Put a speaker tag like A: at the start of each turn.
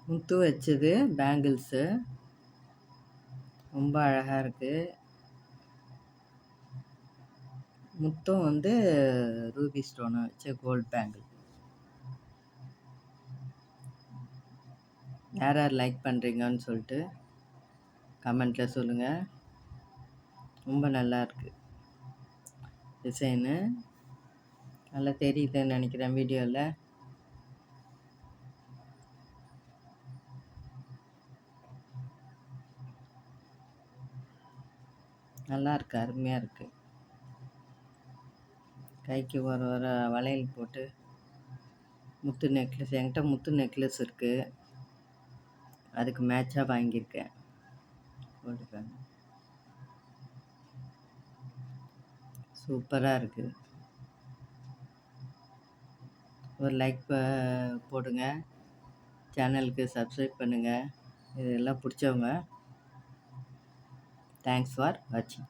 A: முத்து வச்சது பேங்கிள்ஸு ரொம்ப அழகாக இருக்குது. முத்தும் வந்து ரூபி ஸ்டோனை வச்ச கோல்ட் பேங்கிள். யார் யார் லைக் பண்ணுறீங்கன்னு சொல்லிட்டு கமெண்ட்டில் சொல்லுங்கள். ரொம்ப நல்லா இருக்குது டிசைனு. நல்லா தெரியுதுன்னு நினைக்கிறேன் வீடியோவில். நல்லா இருக்குது, அருமையாக இருக்குது. கைக்கு ஒரு வளையல் போட்டு முத்து நெக்லஸ், என்கிட்ட முத்து நெக்லஸ் இருக்குது, அதுக்கு மேட்சாக வாங்கியிருக்கேன். போட்டுக்காங்க, சூப்பராக இருக்குது. ஒரு லைக் போடுங்க, சேனலுக்கு சப்ஸ்கிரைப் பண்ணுங்கள். இதெல்லாம் பிடிச்சவங்க. தேங்க்ஸ் ஃபார் வாட்சிங்.